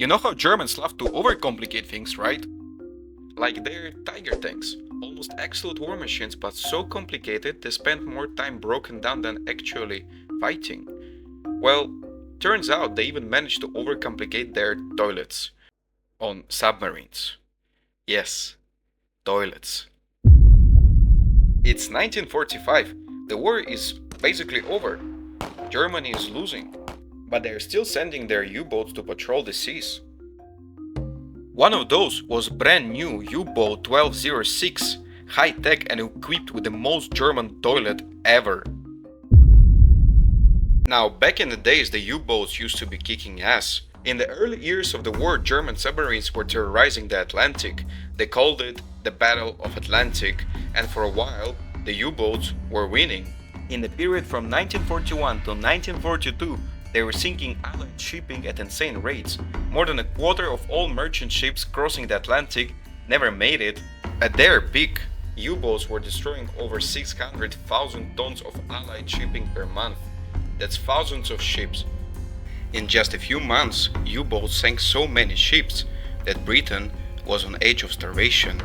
You know how Germans love to overcomplicate things, right? Like their Tiger tanks, almost absolute war machines, but so complicated they spend more time broken down than actually fighting. Well, turns out they even managed to overcomplicate their toilets on submarines. Yes, toilets. It's 1945. The war is basically over. Germany is losing, but they're still sending their U-boats to patrol the seas. One of those was brand new U-boat 1206, high-tech and equipped with the most German toilet ever. Now, back in the days, the U-boats used to be kicking ass. In the early years of the war, German submarines were terrorizing the Atlantic. They called it the Battle of Atlantic, and for a while, the U-boats were winning. In the period from 1941 to 1942, they were sinking Allied shipping at insane rates. More than a quarter of all merchant ships crossing the Atlantic never made it. At their peak, U-boats were destroying over 600,000 tons of Allied shipping per month. That's thousands of ships. In just a few months, U-boats sank so many ships that Britain was on edge of starvation.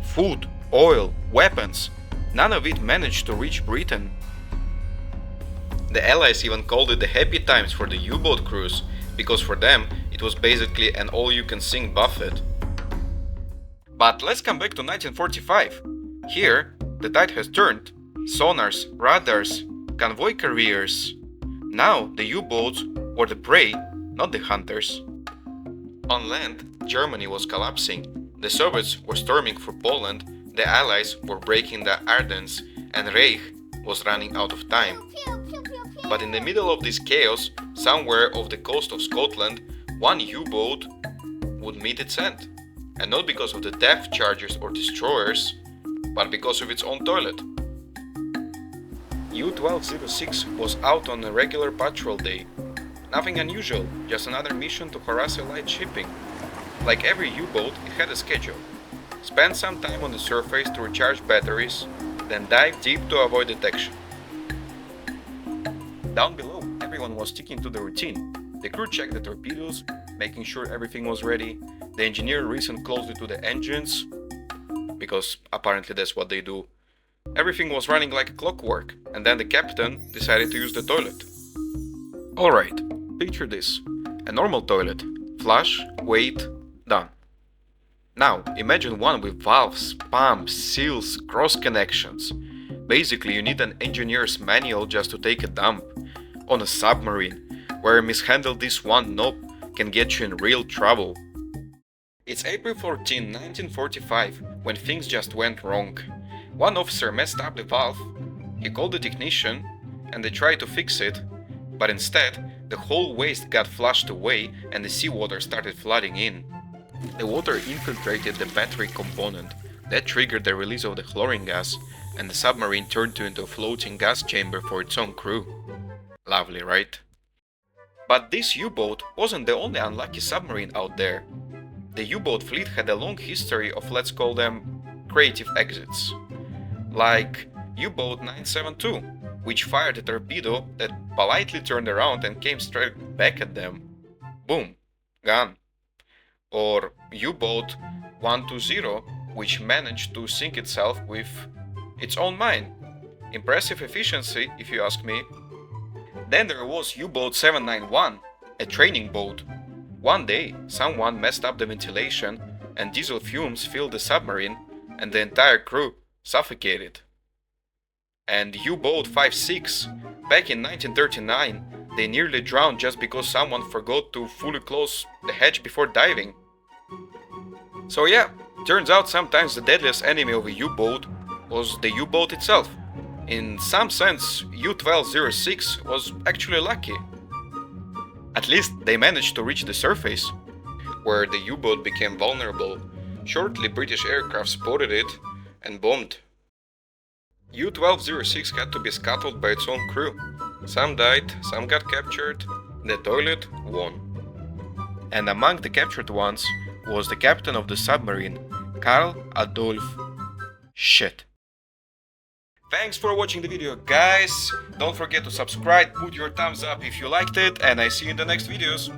Food, oil, weapons, none of it managed to reach Britain. The Allies even called it the happy times for the U-boat crews, because for them it was basically an all-you-can-sing buffet. But let's come back to 1945. Here, the tide has turned. Sonars, radars, convoy carriers. Now the U-boats were the prey, not the hunters. On land, Germany was collapsing. The Soviets were storming for Poland, the Allies were breaking the Ardennes, and Reich was running out of time. But in the middle of this chaos, somewhere off the coast of Scotland, one U-boat would meet its end. And not because of the depth chargers or destroyers, but because of its own toilet. U-1206 was out on a regular patrol day. Nothing unusual, just another mission to harass Allied shipping. Like every U-boat, it had a schedule. Spend some time on the surface to recharge batteries, then dive deep to avoid detection. Down below, everyone was sticking to the routine. The crew checked the torpedoes, making sure everything was ready. The engineer listened closely to the engines, because apparently that's what they do. Everything was running like clockwork, and then the captain decided to use the toilet. Alright, picture this. A normal toilet. Flush, wait, done. Now, imagine one with valves, pumps, seals, cross connections. Basically, you need an engineer's manual just to take a dump. On a submarine, where mishandle this one knob can get you in real trouble. It's April 14, 1945, when things just went wrong. One officer messed up the valve, he called the technician, and they tried to fix it, but instead, the whole waste got flushed away and the seawater started flooding in. The water infiltrated the battery component, that triggered the release of the chlorine gas, and the submarine turned into a floating gas chamber for its own crew. Lovely, right? But this U-boat wasn't the only unlucky submarine out there. The U-boat fleet had a long history of, let's call them, creative exits. Like U-boat 972, which fired a torpedo that politely turned around and came straight back at them. Boom, gone. Or U-boat 120, which managed to sink itself with its own mine. Impressive efficiency, if you ask me. Then there was U-boat 791, a training boat. One day, someone messed up the ventilation and diesel fumes filled the submarine and the entire crew suffocated. And U-boat 56, back in 1939, they nearly drowned just because someone forgot to fully close the hatch before diving. So yeah, turns out sometimes the deadliest enemy of a U-boat was the U-boat itself. In some sense, U-1206 was actually lucky. At least they managed to reach the surface, where the U-boat became vulnerable. Shortly, British aircraft spotted it and bombed. U-1206 had to be scuttled by its own crew. Some died, some got captured. The toilet won. And among the captured ones was the captain of the submarine, Karl Adolf Schett. Thanks for watching the video, guys. Don't forget to subscribe, put your thumbs up if you liked it, and I see you in the next videos.